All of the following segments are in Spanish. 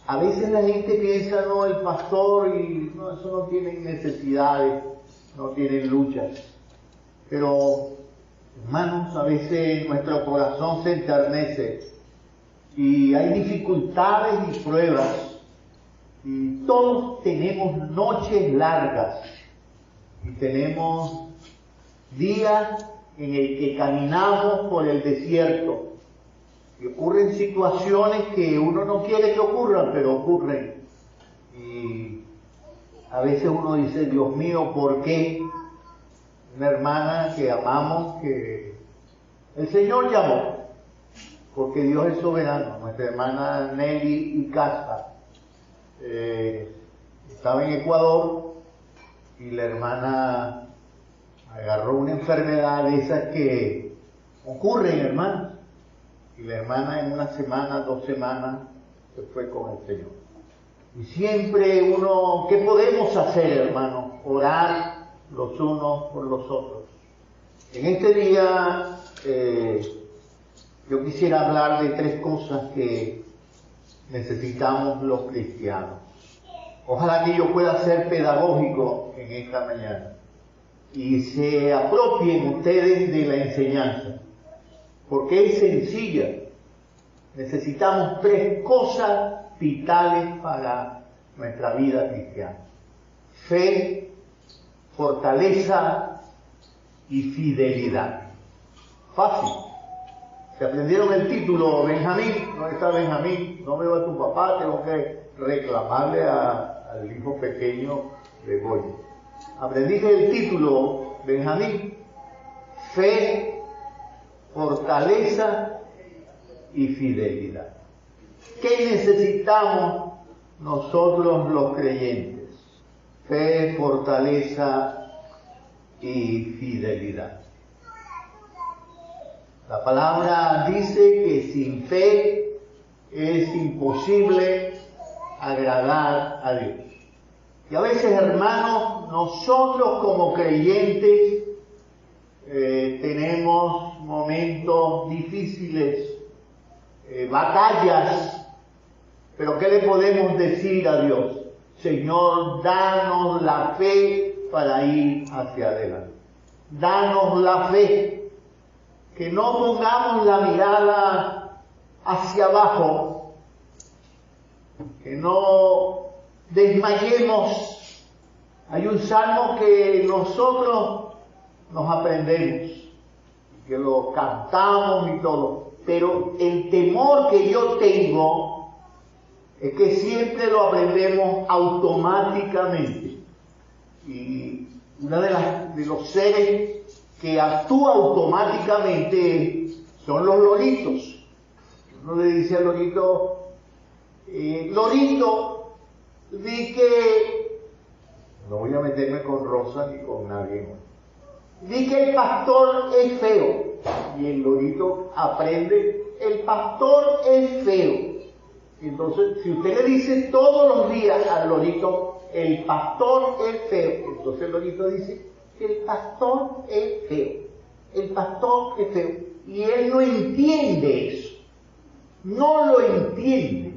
A veces la gente piensa, no, el pastor, y no, eso no tienen necesidades, no tienen luchas. Pero, hermanos, a veces nuestro corazón se enternece y hay dificultades y pruebas. Y todos tenemos noches largas y tenemos días en el que caminamos por el desierto. Y ocurren situaciones que uno no quiere que ocurran, pero ocurren. Y a veces uno dice, Dios mío, ¿por qué? Una hermana que amamos, que el Señor llamó, porque Dios es soberano. Nuestra hermana Nelly Icaza estaba en Ecuador y la hermana agarró una enfermedad de esas que ocurren, hermanos. Y la hermana en una semana, 2 semanas, se fue con el Señor. Y siempre uno, ¿qué podemos hacer, hermanos? Orar los unos por los otros. En este día, yo quisiera hablar de 3 cosas que necesitamos los cristianos. Ojalá que yo pueda ser pedagógico en esta mañana y se apropien ustedes de la enseñanza. Porque es sencilla. Necesitamos 3 cosas vitales para nuestra vida cristiana: fe, fortaleza y fidelidad. Fácil. ¿Se aprendieron el título, Benjamín? ¿Dónde está Benjamín? No veo a tu papá, tengo que reclamarle al hijo pequeño de Goyo. ¿Aprendiste el título, Benjamín? Fe, fortaleza y fidelidad. ¿Qué necesitamos nosotros los creyentes? Fe, fortaleza y fidelidad. La palabra dice que sin fe es imposible agradar a Dios. Y a veces, hermanos, nosotros como creyentes tenemos momentos difíciles, batallas, pero ¿qué le podemos decir a Dios? Señor, danos la fe para ir hacia adelante. Danos la fe, que no pongamos la mirada hacia abajo, que no desmayemos. Hay un salmo que nosotros nos aprendemos, que lo cantamos y todo, pero el temor que yo tengo es que siempre lo aprendemos automáticamente. Y uno de los seres que actúa automáticamente son los loritos. Uno le dice al lorito, lorito, di que, no voy a meterme con Rosa ni con nadie, di que el pastor es feo. Y el lorito aprende, el pastor es feo. Entonces, si usted le dice todos los días al lorito, el pastor es feo, entonces el lorito dice, el pastor es feo, el pastor es feo. Y él no entiende eso, no lo entiende.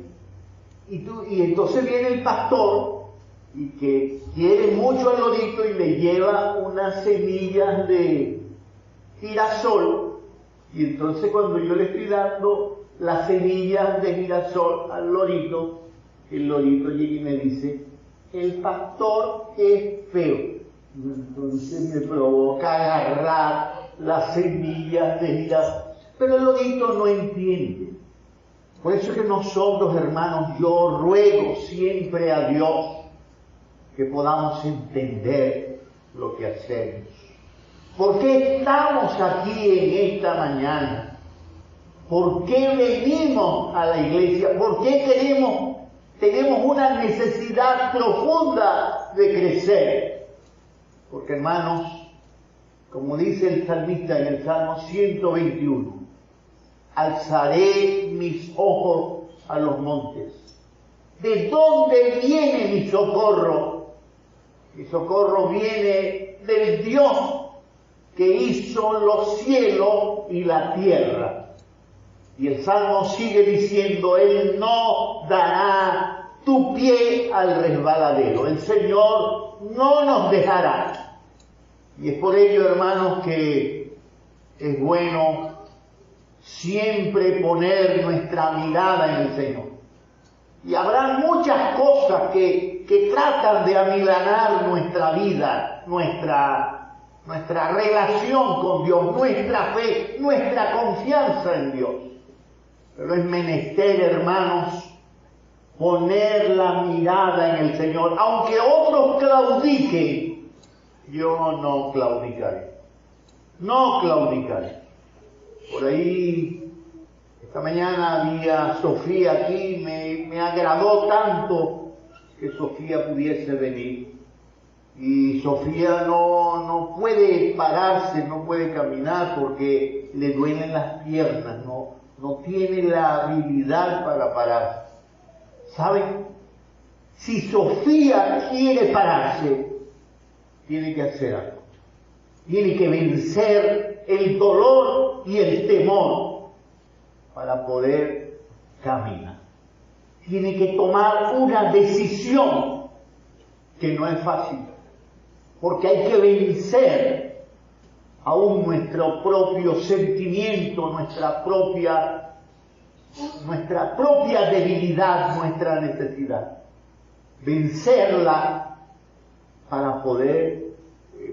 Y entonces viene el pastor, y que quiere mucho al lorito y le lleva unas semillas de girasol. Y entonces cuando yo le estoy dando las semillas de girasol al lorito, el lorito llega y me dice, el pastor es feo. Entonces me provoca agarrar las semillas de girasol. Pero el lorito no entiende. Por eso es que nosotros, hermanos, yo ruego siempre a Dios que podamos entender lo que hacemos. ¿Por qué estamos aquí en esta mañana? ¿Por qué venimos a la iglesia? ¿Por qué tenemos una necesidad profunda de crecer? Porque, hermanos, como dice el salmista en el Salmo 121, alzaré mis ojos a los montes. ¿De dónde viene mi socorro? Mi socorro viene del Dios que hizo los cielos y la tierra. Y el Salmo sigue diciendo, Él no dará tu pie al resbaladero. El Señor no nos dejará. Y es por ello, hermanos, que es bueno siempre poner nuestra mirada en el Señor. Y habrá muchas cosas que tratan de amilanar nuestra vida, nuestra relación con Dios, nuestra fe, nuestra confianza en Dios. Pero es menester, hermanos, poner la mirada en el Señor. Aunque otros claudiquen, yo no claudicaré. No claudicaré. Por ahí, esta mañana había Sofía aquí, me agradó tanto que Sofía pudiese venir. Y Sofía no puede pararse, no puede caminar porque le duelen las piernas, no tiene la habilidad para pararse. ¿Saben? Si Sofía quiere pararse, tiene que hacer algo. Tiene que vencer el dolor y el temor para poder caminar. Tiene que tomar una decisión que no es fácil, porque hay que vencer aún nuestro propio sentimiento, nuestra propia debilidad, nuestra necesidad. Vencerla para poder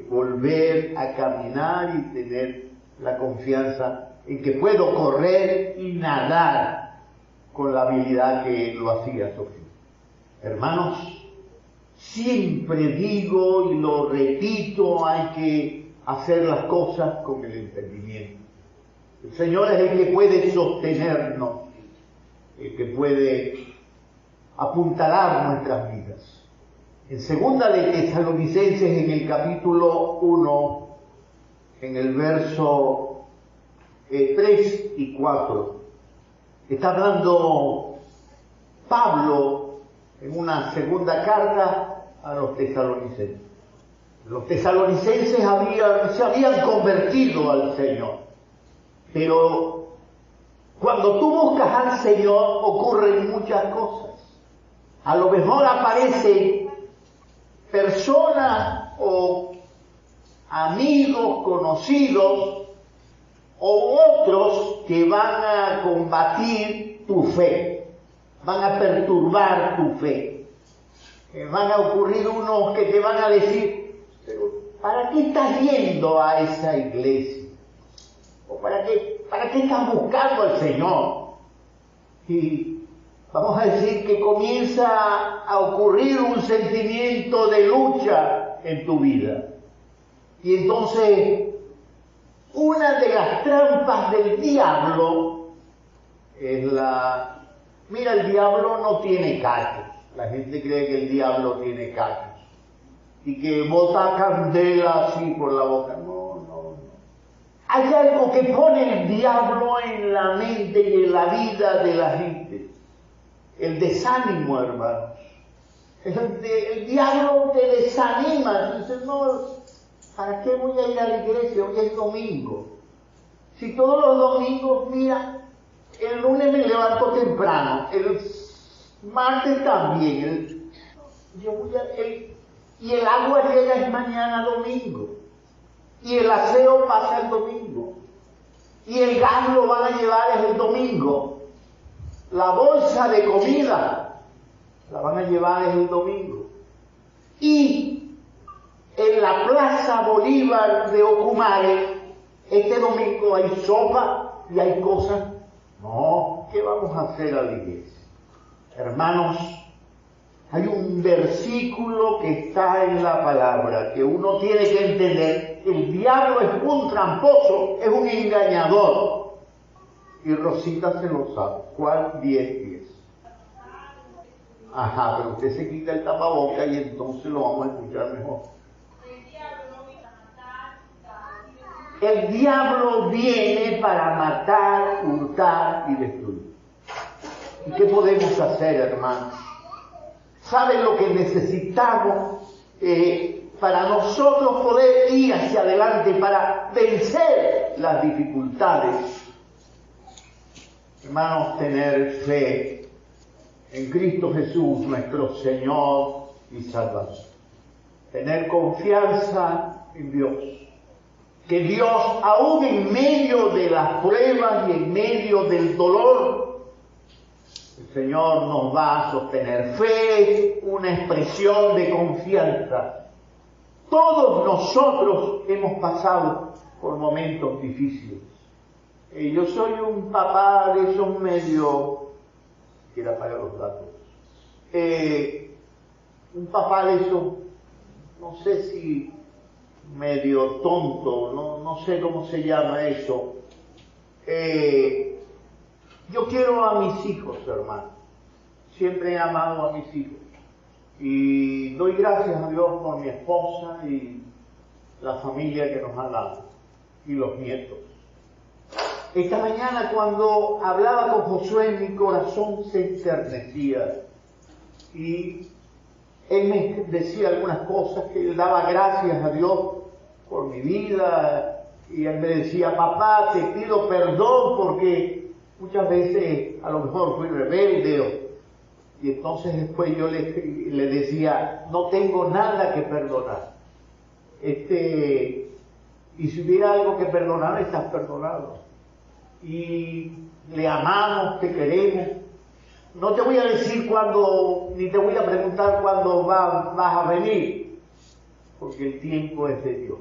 volver a caminar y tener la confianza en que puedo correr y nadar con la habilidad que lo hacía Sofía. Hermanos, siempre digo y lo repito, hay que hacer las cosas con el entendimiento. El Señor es el que puede sostenernos, el que puede apuntalar nuestras vidas. En segunda de Tesalonicenses, en el capítulo 1, en el verso 3 y 4, está hablando Pablo en una segunda carta a los tesalonicenses. Los tesalonicenses se habían convertido al Señor, pero cuando tú buscas al Señor ocurren muchas cosas. A lo mejor aparecen personas o amigos, conocidos o otros que van a combatir tu fe, van a perturbar tu fe. Van a ocurrir unos que te van a decir, pero ¿para qué estás yendo a esa iglesia? ¿O para qué estás buscando al Señor? Y vamos a decir que comienza a ocurrir un sentimiento de lucha en tu vida. Y entonces, una de las trampas del diablo es Mira, el diablo no tiene cachos. La gente cree que el diablo tiene cachos. Y que bota candela así por la boca. No. Hay algo que pone el diablo en la mente y en la vida de la gente. El desánimo, hermanos. El diablo te desanima. Dices, no, ¿para qué voy a ir a la iglesia? Hoy es domingo. Si todos los domingos, mira, el lunes me levanto temprano, el martes también, y el agua llega es mañana domingo, y el aseo pasa el domingo, y el gas lo van a llevar es el domingo, la bolsa de comida la van a llevar es el domingo, y en la Plaza Bolívar de Ocumare, este domingo hay sopa y hay cosas. No, ¿qué vamos a hacer a la iglesia? Hermanos, hay un versículo que está en la palabra que uno tiene que entender. El diablo es un tramposo, es un engañador. Y Rosita se lo sabe. ¿Cuál? 10:10. Ajá, pero usted se quita el tapaboca y entonces lo vamos a escuchar mejor. El diablo viene para matar, hurtar y destruir. ¿Y qué podemos hacer, hermanos? ¿Saben lo que necesitamos para nosotros poder ir hacia adelante, para vencer las dificultades? Hermanos, tener fe en Cristo Jesús, nuestro Señor y Salvador. Tener confianza en Dios. Que Dios, aún en medio de las pruebas y en medio del dolor, el Señor nos va a sostener. Fe es una expresión de confianza. Todos nosotros hemos pasado por momentos difíciles. Yo soy un papá de esos medio... Quiero apagar los datos. Un papá de esos, no sé si medio tonto, no sé cómo se llama eso. Yo quiero a mis hijos, hermano. Siempre he amado a mis hijos. Y doy gracias a Dios por mi esposa y la familia que nos ha dado. Y los nietos. Esta mañana cuando hablaba con Josué, mi corazón se enternecía. Y él me decía algunas cosas, que él daba gracias a Dios por mi vida. Y él me decía, papá, te pido perdón porque muchas veces a lo mejor fui rebelde. Y entonces después yo le decía, no tengo nada que perdonar. Y si hubiera algo que perdonar, estás perdonado. Y le amamos, te queremos. No te voy a decir cuándo, ni te voy a preguntar cuándo vas a venir, porque el tiempo es de Dios.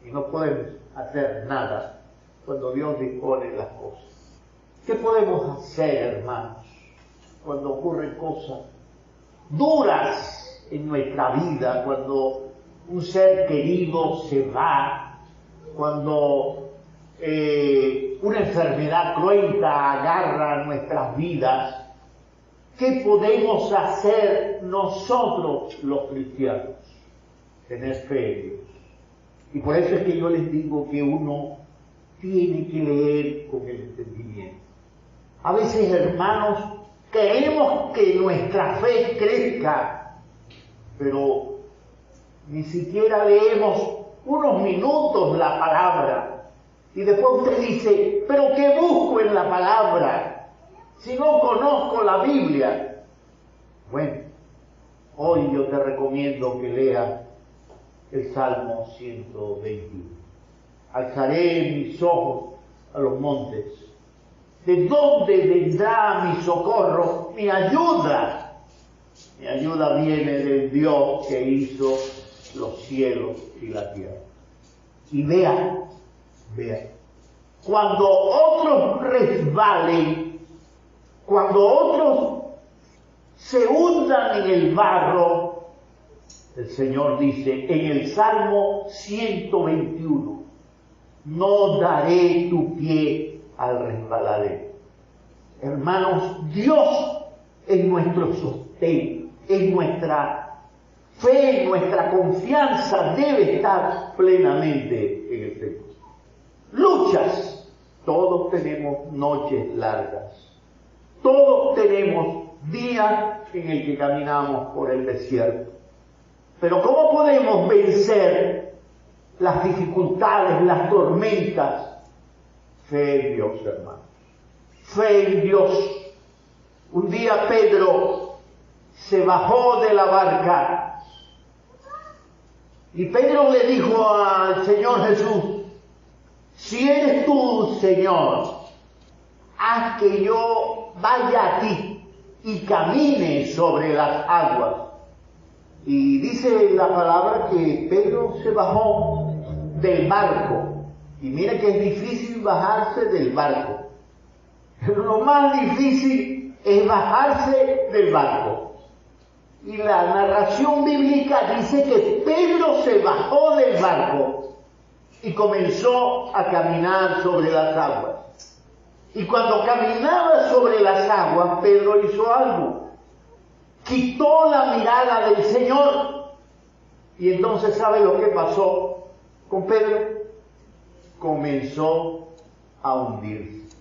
Y no podemos hacer nada cuando Dios dispone las cosas. ¿Qué podemos hacer, hermanos, cuando ocurren cosas duras en nuestra vida, cuando un ser querido se va, cuando una enfermedad cruenta agarra nuestras vidas? ¿Qué podemos hacer nosotros los cristianos? Tener fe en Dios. Y por eso es que yo les digo que uno tiene que leer con el entendimiento. A veces, hermanos, queremos que nuestra fe crezca, pero ni siquiera leemos unos minutos la palabra. Y después usted dice, ¿pero qué busco en la palabra si no conozco la Biblia? Bueno, hoy yo te recomiendo que leas el Salmo 121. Alzaré mis ojos a los montes. ¿De dónde vendrá mi socorro? Mi ayuda. Mi ayuda viene del Dios que hizo los cielos y la tierra. Y vean, cuando otros resbalen, cuando otros se hundan en el barro, el Señor dice en el Salmo 121, no daré tu pie al resbaladero. Hermanos, Dios es nuestro sostén, es nuestra fe, nuestra confianza debe estar plenamente en el Señor. Luchas, todos tenemos noches largas, todos tenemos días en el que caminamos por el desierto. Pero ¿cómo podemos vencer las dificultades, las tormentas? Fe en Dios, hermano. Fe en Dios. Un día Pedro se bajó de la barca y Pedro le dijo al Señor Jesús, si eres tú, Señor, haz que yo vaya a ti y camine sobre las aguas. Y dice la palabra que Pedro se bajó del barco. Y mira que es difícil bajarse del barco. Pero lo más difícil es bajarse del barco. Y la narración bíblica dice que Pedro se bajó del barco y comenzó a caminar sobre las aguas. Y cuando caminaba sobre las aguas, Pedro hizo algo. Quitó la mirada del Señor. Y entonces, ¿sabe lo que pasó con Pedro? Comenzó a hundirse.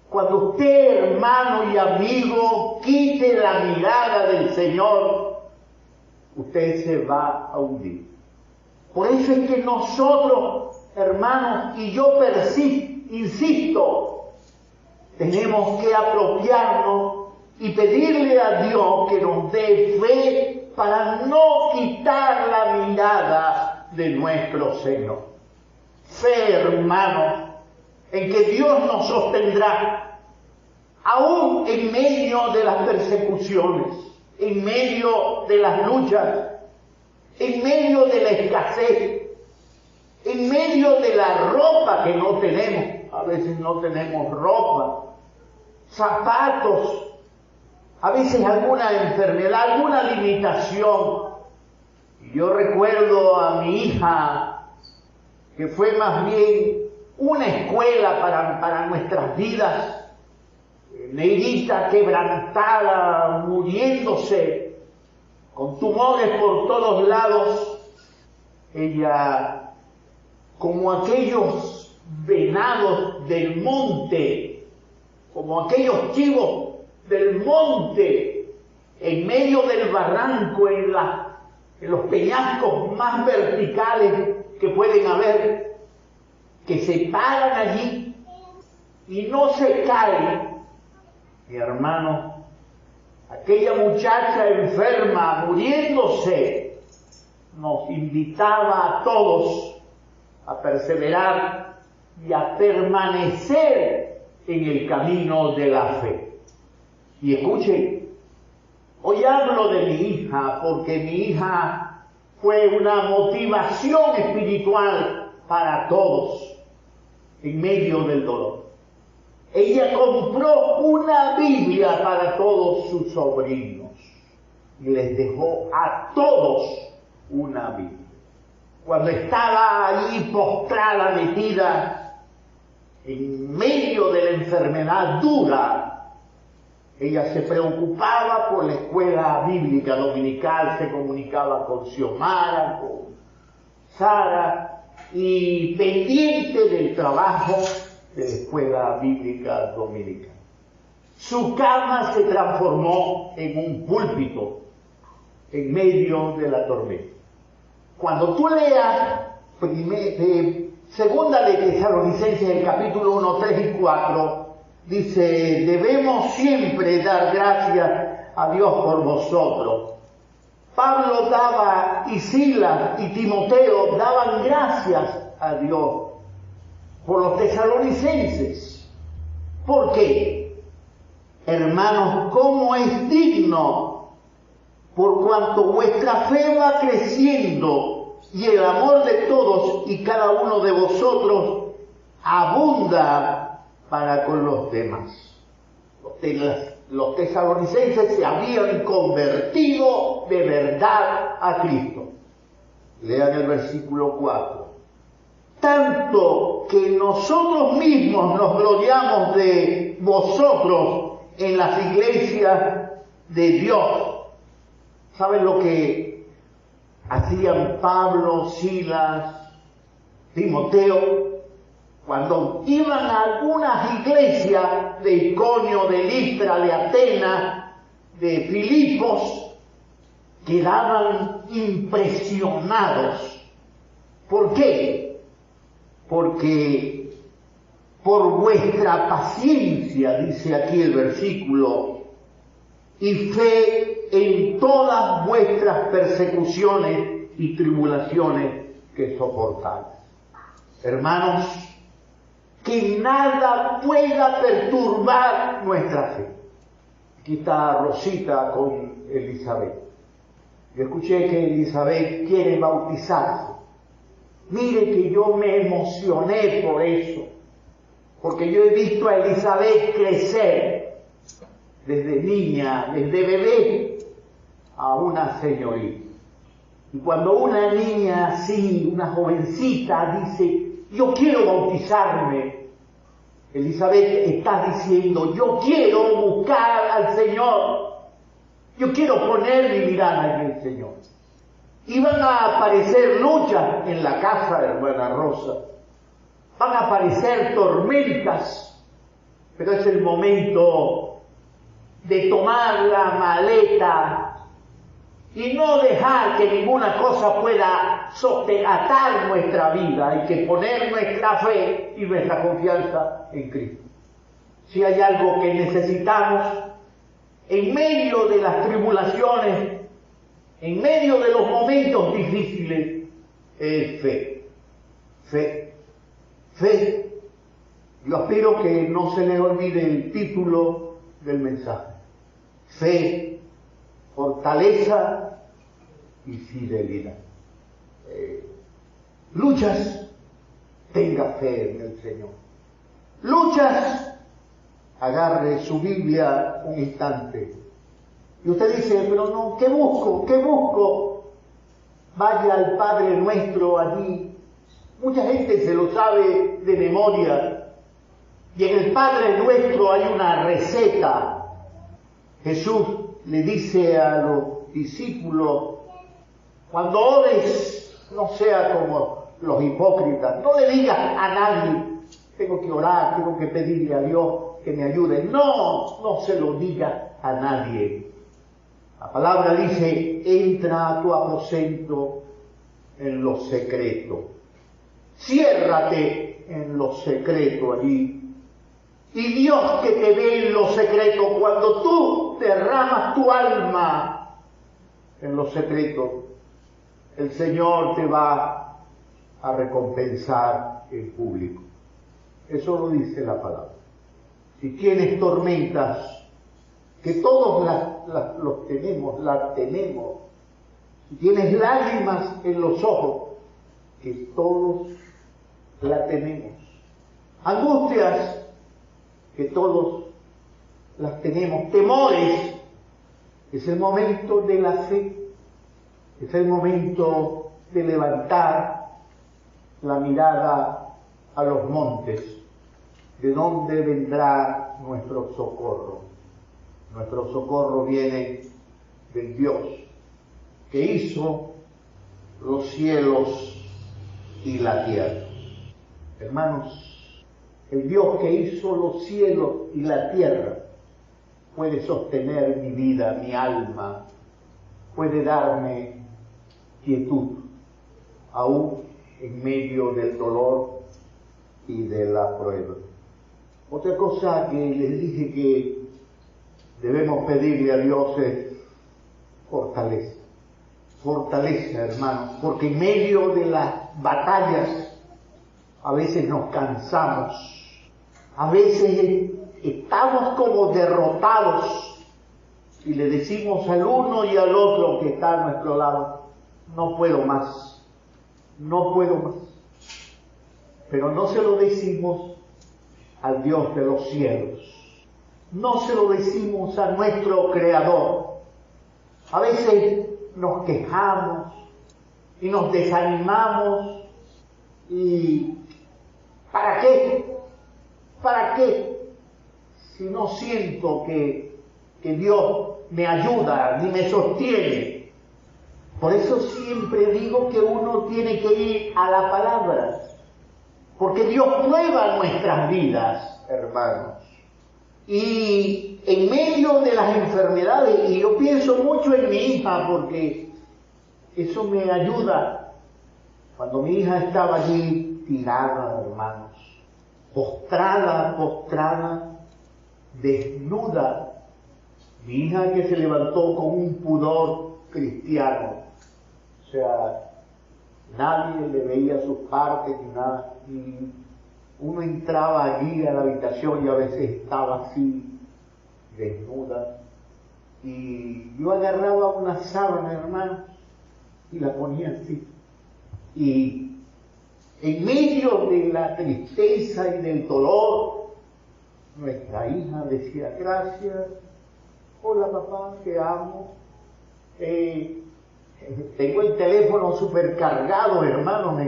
Cuando usted, hermano y amigo, quite la mirada del Señor, usted se va a hundir. Por eso es que nosotros, hermanos, y yo insisto, tenemos que apropiarnos y pedirle a Dios que nos dé fe para no quitar la mirada de nuestro Señor. Fe, hermano, en que Dios nos sostendrá, aún en medio de las persecuciones, en medio de las luchas, en medio de la escasez, en medio de la ropa que no tenemos. A veces no tenemos ropa, zapatos, a veces alguna enfermedad, alguna limitación. Yo recuerdo a mi hija, que fue más bien una escuela para nuestras vidas, negrita, quebrantada, muriéndose, con tumores por todos lados. Ella, como aquellos venados del monte, como aquellos chivos del monte, en medio del barranco, en los peñascos más verticales que pueden haber, que se paran allí y no se caen. Mi hermano, aquella muchacha enferma, muriéndose, nos invitaba a todos a perseverar y a permanecer en el camino de la fe. Y escuchen, hoy hablo de mi hija porque mi hija fue una motivación espiritual para todos en medio del dolor. Ella compró una Biblia para todos sus sobrinos y les dejó a todos una Biblia. Cuando estaba allí postrada, metida en medio de la enfermedad dura, ella se preocupaba por la escuela bíblica dominical, se comunicaba con Xiomara, con Sara, y pendiente del trabajo de la escuela bíblica dominical. Su cama se transformó en un púlpito en medio de la tormenta. Cuando tú leas segunda de Tesalonicenses, el capítulo 1, 3 y 4, dice, debemos siempre dar gracias a Dios por vosotros. Pablo daba, y Silas y Timoteo daban gracias a Dios por los tesalonicenses. ¿Por qué? Hermanos, ¿cómo es digno? Por cuanto vuestra fe va creciendo y el amor de todos y cada uno de vosotros abunda para con los demás. Los tesalonicenses se habían convertido de verdad a Cristo. Lean el versículo 4. Tanto que nosotros mismos nos gloriamos de vosotros en las iglesias de Dios. ¿Saben lo que hacían Pablo, Silas, Timoteo? Cuando iban a algunas iglesias de Iconio, de Listra, de Atenas, de Filipos, quedaban impresionados. ¿Por qué? Porque por vuestra paciencia, dice aquí el versículo, y fe en todas vuestras persecuciones y tribulaciones que soportáis. Hermanos, que nada pueda perturbar nuestra fe. Aquí está Rosita con Elizabeth. Yo escuché que Elizabeth quiere bautizarse. Mire que yo me emocioné por eso, porque yo he visto a Elizabeth crecer desde niña, desde bebé, a una señorita. Y cuando una niña así, una jovencita, dice, yo quiero bautizarme, Elizabeth está diciendo, yo quiero buscar al Señor, yo quiero poner mi mirada en el Señor. Iban a aparecer luchas en la casa de hermana Rosa, van a aparecer tormentas, pero es el momento de tomar la maleta y no dejar que ninguna cosa pueda atar nuestra vida. Hay que poner nuestra fe y nuestra confianza en Cristo. Si hay algo que necesitamos en medio de las tribulaciones, en medio de los momentos difíciles, es fe. Fe. Fe. Yo aspiro que no se le olvide el título del mensaje. Fe, fortaleza y fidelidad. Luchas, tenga fe en el Señor. Luchas, agarre su Biblia un instante. Y usted dice, pero no, ¿qué busco? ¿Qué busco? Vaya al Padre Nuestro allí. Mucha gente se lo sabe de memoria. Y en el Padre Nuestro hay una receta. Jesús le dice a los discípulos, cuando ores, no sea como los hipócritas, no le digas a nadie, tengo que orar, tengo que pedirle a Dios que me ayude. No, no se lo diga a nadie. La palabra dice, entra a tu aposento en lo secreto. Ciérrate en lo secreto allí. Y Dios que te ve en lo secreto, cuando tú derramas tu alma en lo secreto, el Señor te va a recompensar en público. Eso lo dice la palabra. Si tienes tormentas, que todos las tenemos. Si tienes lágrimas en los ojos, que todos las tenemos. Angustias, que todos las tenemos. Temores, es el momento de la fe. Es el momento de levantar la mirada a los montes. ¿De dónde vendrá nuestro socorro? Nuestro socorro viene del Dios que hizo los cielos y la tierra. Hermanos, el Dios que hizo los cielos y la tierra puede sostener mi vida, mi alma, puede darme quietud, aún en medio del dolor y de la prueba. Otra cosa que les dije que debemos pedirle a Dios es fortaleza. Fortaleza, hermanos, porque en medio de las batallas a veces nos cansamos, a veces estamos como derrotados y le decimos al uno y al otro que está a nuestro lado, no puedo más, no puedo más. Pero no se lo decimos al Dios de los cielos, no se lo decimos a nuestro Creador. A veces nos quejamos y nos desanimamos y ¿para qué? ¿Para qué? Si no siento que Dios me ayuda ni me sostiene. Por eso siempre digo que uno tiene que ir a la palabra, porque Dios prueba nuestras vidas, hermanos. Y en medio de las enfermedades, y yo pienso mucho en mi hija, porque eso me ayuda. Cuando mi hija estaba allí tirada, hermanos, postrada, desnuda, mi hija que se levantó con un pudor cristiano, o sea, nadie le veía sus partes ni nada, y uno entraba allí a la habitación y a veces estaba así, desnuda, y yo agarraba una sábana, hermano, y la ponía así, y en medio de la tristeza y del dolor, nuestra hija decía, gracias, hola papá, te amo, tengo el teléfono supercargado, hermanos,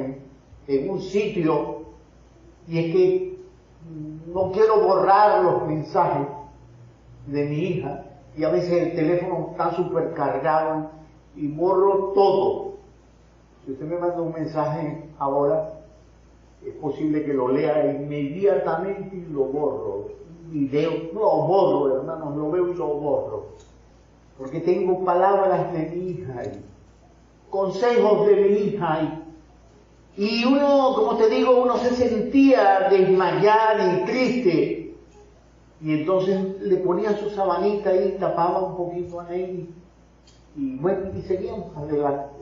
en un sitio, y es que no quiero borrar los mensajes de mi hija, y a veces el teléfono está supercargado y borro todo. Si usted me manda un mensaje ahora, es posible que lo lea inmediatamente y lo borro. Un video, lo borro, hermanos, lo veo y lo borro. Porque tengo palabras de mi hija y consejos de mi hija y uno, como te digo, uno se sentía desmayar y triste. Y entonces le ponía su sabanita ahí, tapaba un poquito a él y bueno, y seguíamos adelante.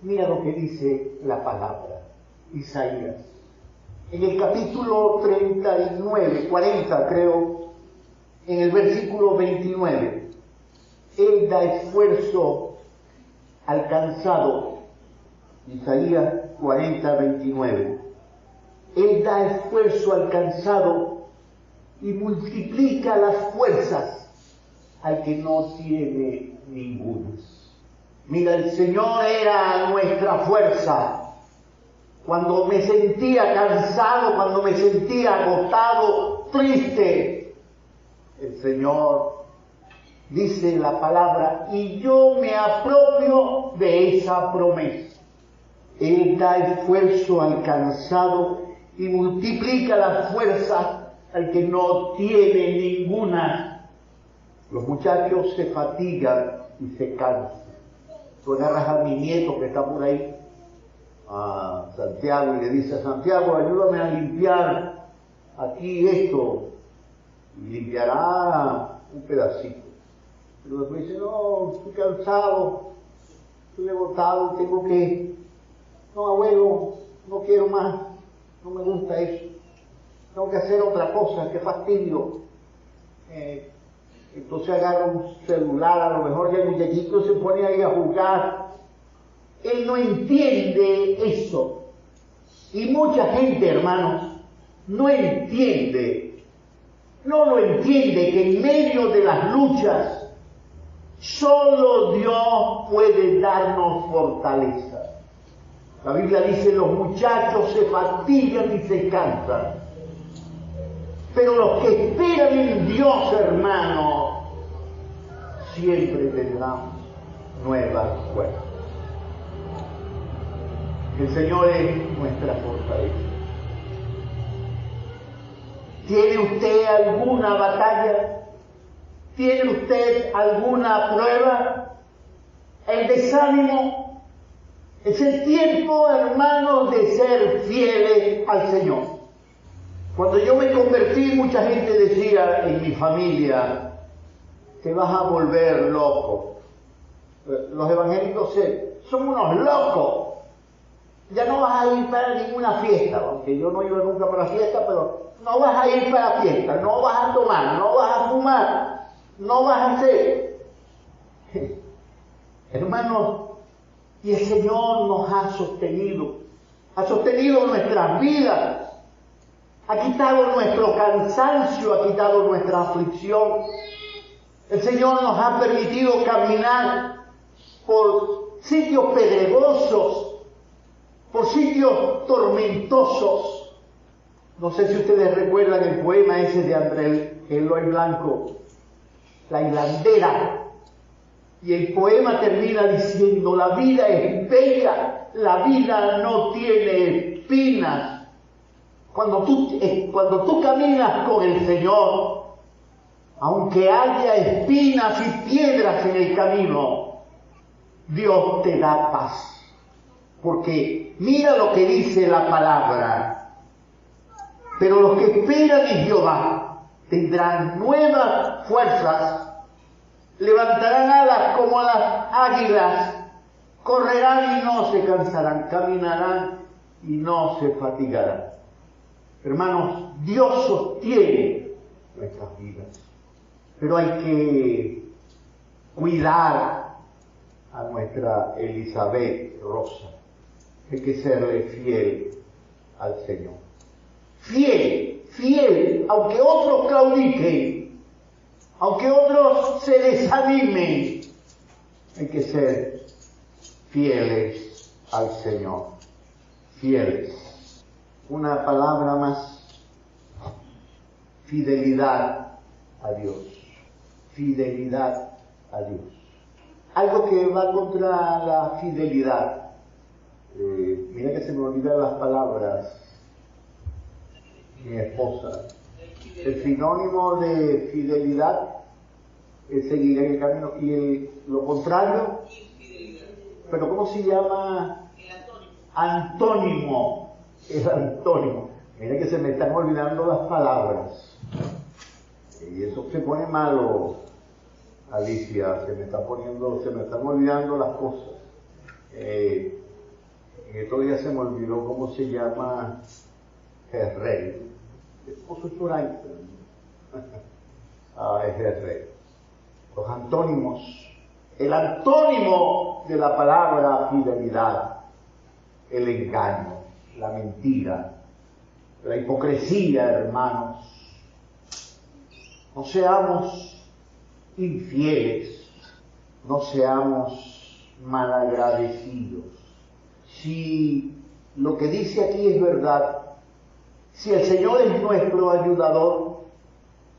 Mira lo que dice la palabra, Isaías. En el capítulo 39, 40 creo, en el versículo 29, Él da esfuerzo alcanzado. Isaías 40, 29. Él da esfuerzo alcanzado y multiplica las fuerzas al que no tiene ninguna. Mira, el Señor era nuestra fuerza. Cuando me sentía cansado, cuando me sentía agotado, triste, el Señor dice la palabra, y yo me apropio de esa promesa. Él da esfuerzo alcanzado y multiplica las fuerzas al que no tiene ninguna. Los muchachos se fatigan y se cansan. Tú agarras a mi nieto que está por ahí, a Santiago, y le dice: Santiago, ayúdame a limpiar aquí esto. Y limpiará un pedacito. Pero después dice: no, estoy cansado, estoy agotado, tengo que... No, abuelo, no quiero más, no me gusta eso. Tengo que hacer otra cosa, qué fastidio. Entonces agarra un celular, a lo mejor ya el muchachito se pone ahí a jugar. Él no entiende eso. Y mucha gente, hermanos, no lo entiende que en medio de las luchas solo Dios puede darnos fortaleza. La Biblia dice: los muchachos se fatigan y se cansan, pero los que esperan en Dios, hermano, siempre tendrán nuevas fuerzas. El Señor es nuestra fortaleza. ¿Tiene usted alguna batalla? ¿Tiene usted alguna prueba? El desánimo. Es el tiempo, hermanos, de ser fieles al Señor. Cuando yo me convertí, mucha gente decía en mi familia: te vas a volver loco. Los evangélicos son unos locos. Ya no vas a ir para ninguna fiesta, aunque yo no iba nunca para fiesta, pero no vas a ir para fiesta, no vas a tomar, no vas a fumar, no vas a hacer. Hermanos, y el Señor nos ha sostenido nuestras vidas, ha quitado nuestro cansancio, ha quitado nuestra aflicción. El Señor nos ha permitido caminar por sitios pedregosos, por sitios tormentosos. No sé si ustedes recuerdan el poema ese de André Eloy Blanco, La hilandera. Y el poema termina diciendo: la vida es bella, la vida no tiene espinas. Cuando tú caminas con el Señor, aunque haya espinas y piedras en el camino, Dios te da paz. Porque mira lo que dice la palabra: pero los que esperan en Jehová tendrán nuevas fuerzas, levantarán alas como las águilas, correrán y no se cansarán, caminarán y no se fatigarán. Hermanos, Dios sostiene nuestras vidas, pero hay que cuidar a nuestra Elizabeth Rosa. Hay que serle fiel al Señor. Fiel, aunque otros claudiquen, aunque otros se desanimen, hay que ser fieles al Señor. Fieles. Una palabra más: fidelidad a Dios. Fidelidad a Dios. Algo que va contra la fidelidad. Mira que se me olvidan las palabras. Mi esposa. El sinónimo de fidelidad es seguir en el camino. Y lo contrario, pero ¿cómo se llama? Antónimo. El antónimo. Mira que se me están olvidando las palabras. Y eso se pone malo, Alicia, se me están olvidando las cosas. En estos días se me olvidó cómo se llama el rey. Esposo es por ahí. Es el rey. Los antónimos. El antónimo de la palabra fidelidad, el engaño, la mentira, la hipocresía, hermanos. No seamos infieles, no seamos malagradecidos. Si lo que dice aquí es verdad, si el Señor es nuestro ayudador,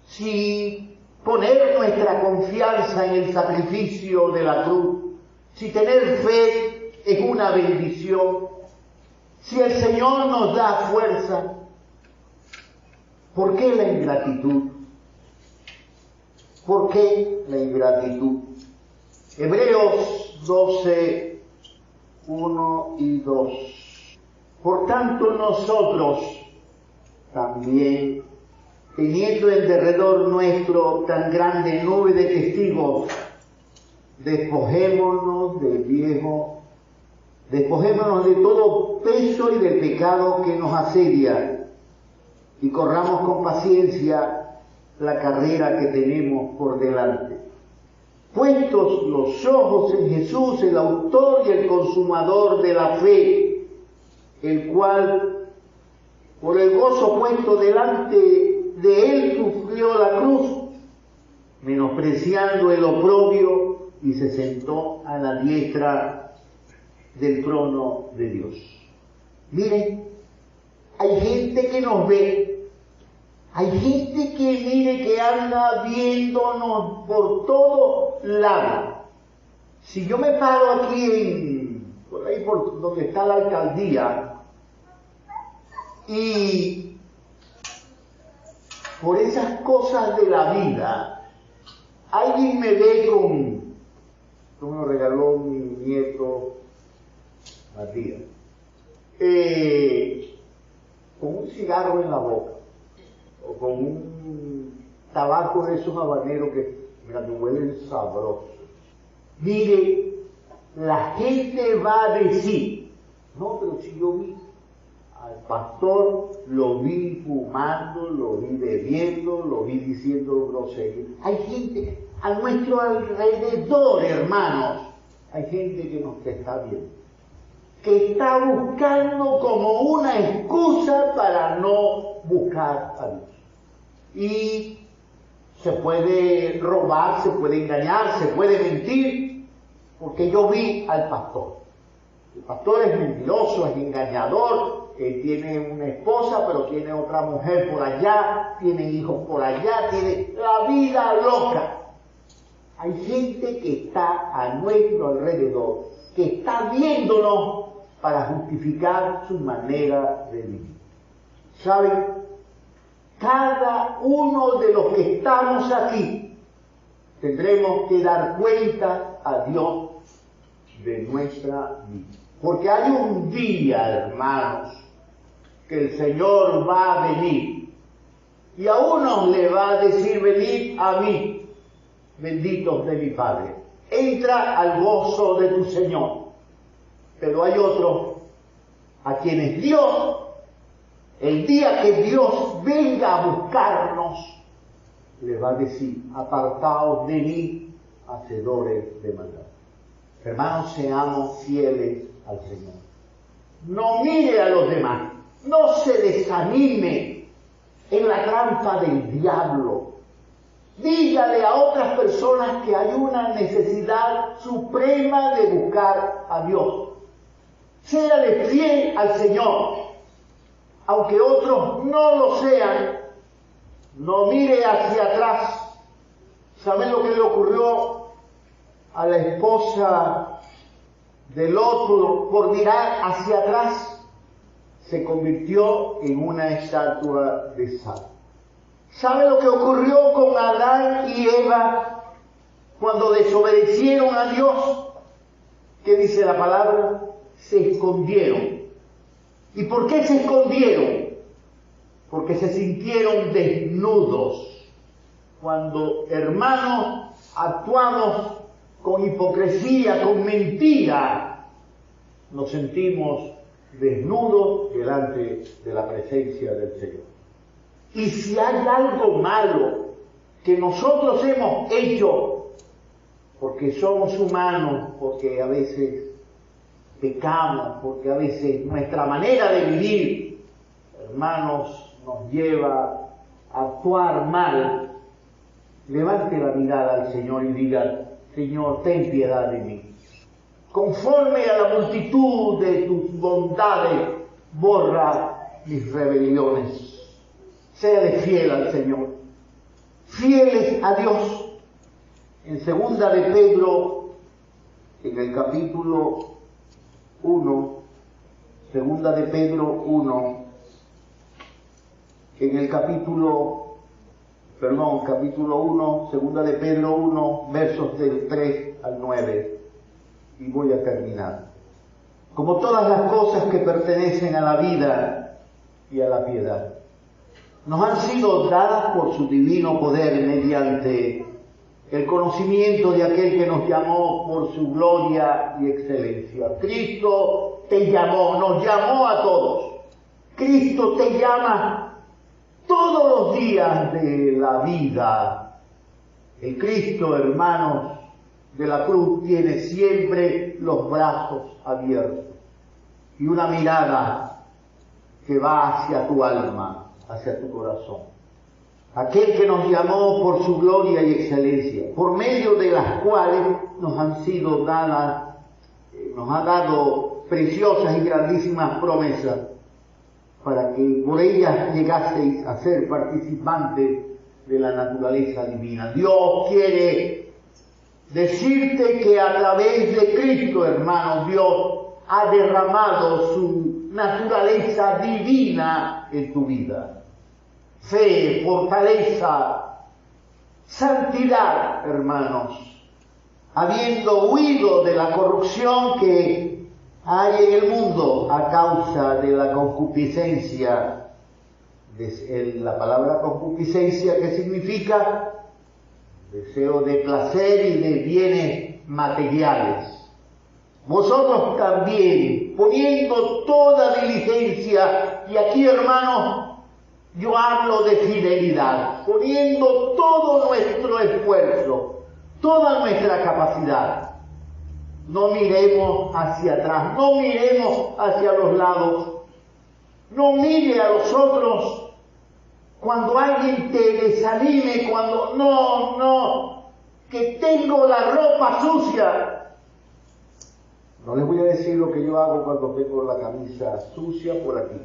si poner nuestra confianza en el sacrificio de la cruz, si tener fe es una bendición, si el Señor nos da fuerza, ¿por qué la ingratitud? ¿Por qué la ingratitud? Hebreos 12, 1 y 2. Por tanto nosotros también, teniendo en derredor nuestro tan grande nube de testigos, despojémonos de todo peso y del pecado que nos asedia, y corramos con paciencia la carrera que tenemos por delante. Puestos los ojos en Jesús, el autor y el consumador de la fe, el cual, por el gozo puesto delante de él, sufrió la cruz, menospreciando el oprobio, y se sentó a la diestra del trono de Dios. Miren, hay gente que nos ve, hay gente que anda viéndonos por todos lados. Si yo me paro aquí por ahí por donde está la alcaldía, y por esas cosas de la vida, alguien me ve como me lo regaló mi nieto Matías, con un cigarro en la boca, o con un tabaco de esos habaneros que huelen sabrosos. Mire, la gente va a decir, no, pero si yo vi al pastor, lo vi fumando, lo vi bebiendo, lo vi diciendo grosería. Hay gente a nuestro alrededor, hermanos, hay gente que nos está viendo, que está buscando como una excusa para no buscar a Dios. Y se puede robar, se puede engañar, se puede mentir, porque yo vi al pastor. El pastor es mentiroso, es engañador, tiene una esposa, pero tiene otra mujer por allá, tiene hijos por allá, tiene la vida loca. Hay gente que está a nuestro alrededor, que está viéndonos para justificar su manera de vivir. ¿Saben? Cada uno de los que estamos aquí tendremos que dar cuenta a Dios de nuestra vida. Porque hay un día, hermanos, que el Señor va a venir, y a unos le va a decir: venid a mí, benditos de mi Padre, entra al gozo de tu Señor. Pero hay otros a quienes Dios, el día que Dios venga a buscarnos, le va a decir: apartaos de mí, hacedores de maldad. Hermanos, seamos fieles al Señor. No mire a los demás, no se desanime en la trampa del diablo. Dígale a otras personas que hay una necesidad suprema de buscar a Dios. Séale fiel al Señor, aunque otros no lo sean. No mire hacia atrás. ¿Saben lo que le ocurrió a la esposa del otro? Por mirar hacia atrás, se convirtió en una estatua de sal. ¿Sabe lo que ocurrió con Adán y Eva cuando desobedecieron a Dios? ¿Qué dice la palabra? Se escondieron. ¿Y por qué se escondieron? Porque se sintieron desnudos. cuando hermanos actuamos con hipocresía, con mentira, nos sentimos desnudos delante de la presencia del Señor. Y si hay algo malo que nosotros hemos hecho, porque somos humanos, porque a veces pecamos, porque a veces nuestra manera de vivir, hermanos, nos lleva a actuar mal, levante la mirada al Señor y diga: Señor, ten piedad de mí. Conforme a la multitud de tus bondades, borra mis rebeliones. Sea fiel al Señor, fieles a Dios. En segunda de Pedro, en el capítulo 1, segunda de Pedro 1, en el capítulo 1, segunda de Pedro 1, versos del 3 al 9, y voy a terminar. Como todas las cosas que pertenecen a la vida y a la piedad, nos han sido dadas por su divino poder mediante el conocimiento de aquel que nos llamó por su gloria y excelencia. Cristo te llamó, nos llamó a todos. Cristo te llama todos los días de la vida. El Cristo, hermanos, de la cruz tiene siempre los brazos abiertos y una mirada que va hacia tu alma, hacia tu corazón. Aquel que nos llamó por su gloria y excelencia, por medio de las cuales nos han sido dadas, nos ha dado preciosas y grandísimas promesas, para que por ellas llegaseis a ser participantes de la naturaleza divina. Dios quiere decirte que a través de Cristo, hermano, Dios ha derramado su naturaleza divina en tu vida. Fe, fortaleza, santidad, hermanos, habiendo huido de la corrupción que hay en el mundo a causa de la concupiscencia. La palabra concupiscencia, ¿qué significa? Deseo de placer y de bienes materiales. Vosotros también, poniendo toda diligencia, y aquí, hermanos, yo hablo de fidelidad, poniendo todo nuestro esfuerzo, toda nuestra capacidad. No miremos hacia atrás, no miremos hacia los lados, no mire a los otros cuando alguien te desanime, cuando no, que tengo la ropa sucia. No les voy a decir lo que yo hago cuando tengo la camisa sucia por aquí.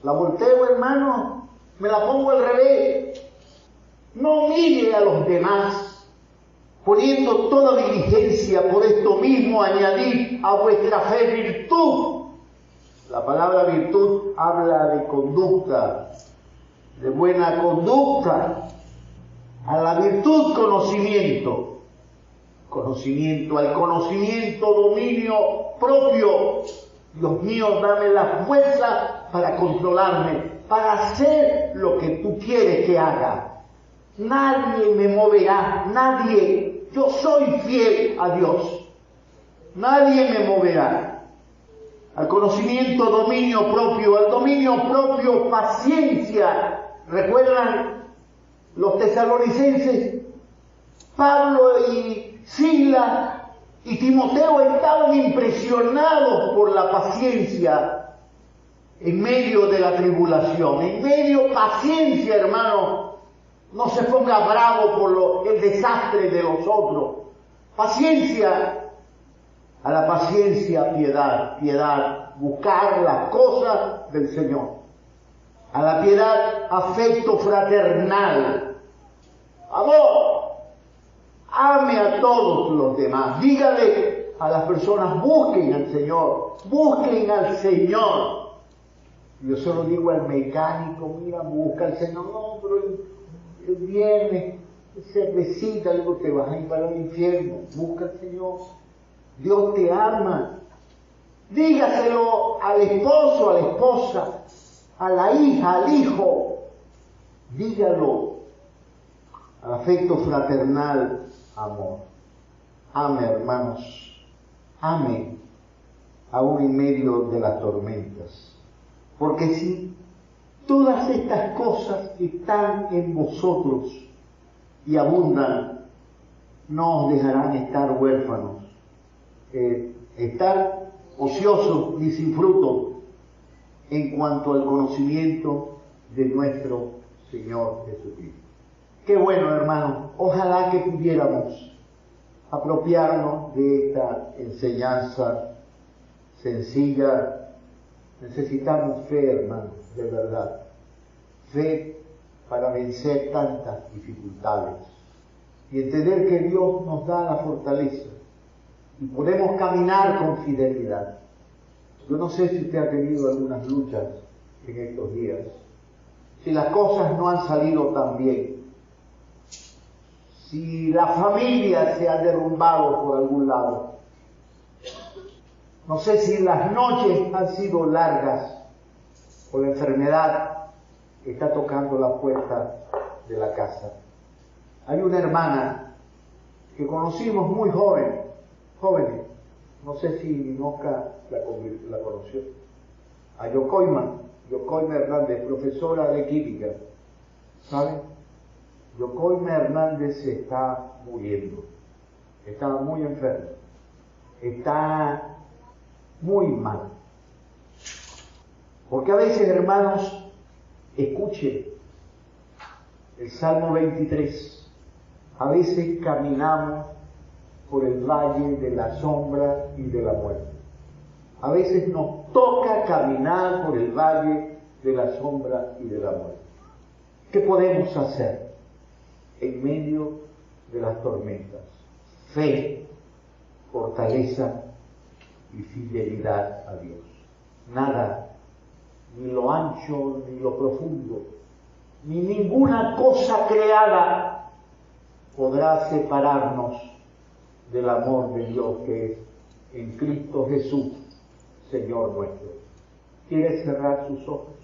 La volteo, hermano, me la pongo al revés. No mire a los demás, poniendo toda diligencia, por esto mismo añadid a vuestra fe virtud. La palabra virtud habla de conducta, de buena conducta. A la virtud conocimiento, al conocimiento dominio propio. Dios mío, dame la fuerza para controlarme, para hacer lo que tú quieres que haga. Nadie me moverá, nadie. Yo soy fiel a Dios. Nadie me moverá. Al conocimiento, dominio propio. Al dominio propio, paciencia. ¿Recuerdan los tesalonicenses? Pablo y Silas y Timoteo estaban impresionados por la paciencia en medio de la tribulación. En medio, paciencia, hermano. No se ponga bravo por el desastre de los otros. Paciencia. A la paciencia, piedad. Buscar las cosas del Señor. A la piedad, afecto fraternal. Amor. Ame a todos los demás. Dígale a las personas, busquen al Señor. Busquen al Señor. Yo solo digo al mecánico, mira, busca al Señor. No, pero el viernes, cervecita, algo, te vas a ir para el infierno. Busca al Señor. Dios te ama. Dígaselo al esposo, a la esposa, a la hija, al hijo. Dígalo. al afecto fraternal, amor. Ame, hermanos, ame aún en medio de las tormentas. Porque si todas estas cosas están en vosotros y abundan, no os dejarán estar huérfanos, estar ociosos ni sin fruto en cuanto al conocimiento de nuestro Señor Jesucristo. Qué bueno, hermanos, ojalá que pudiéramos apropiarnos de esta enseñanza sencilla. Necesitamos fe, hermanos, de verdad. Fe para vencer tantas dificultades y entender que Dios nos da la fortaleza y podemos caminar con fidelidad. Yo no sé si usted ha tenido algunas luchas en estos días, si las cosas no han salido tan bien, si la familia se ha derrumbado por algún lado. No sé si las noches han sido largas o la enfermedad está tocando la puerta de la casa. Hay una hermana que conocimos muy jóvenes, no sé si Ninoca la conoció, a Yocoima Hernández, profesora de química. ¿Saben? Yocoima Hernández se está muriendo, está muy enferma, está muy mal. Porque a veces, hermanos, escuchen el Salmo 23, a veces caminamos por el valle de la sombra y de la muerte. A veces nos toca caminar por el valle de la sombra y de la muerte. ¿Qué podemos hacer en medio de las tormentas? Fe, fortaleza y fidelidad a Dios. Nada, ni lo ancho, ni lo profundo, ni ninguna cosa creada podrá separarnos del amor de Dios que es en Cristo Jesús, Señor nuestro. ¿Quiere cerrar sus ojos?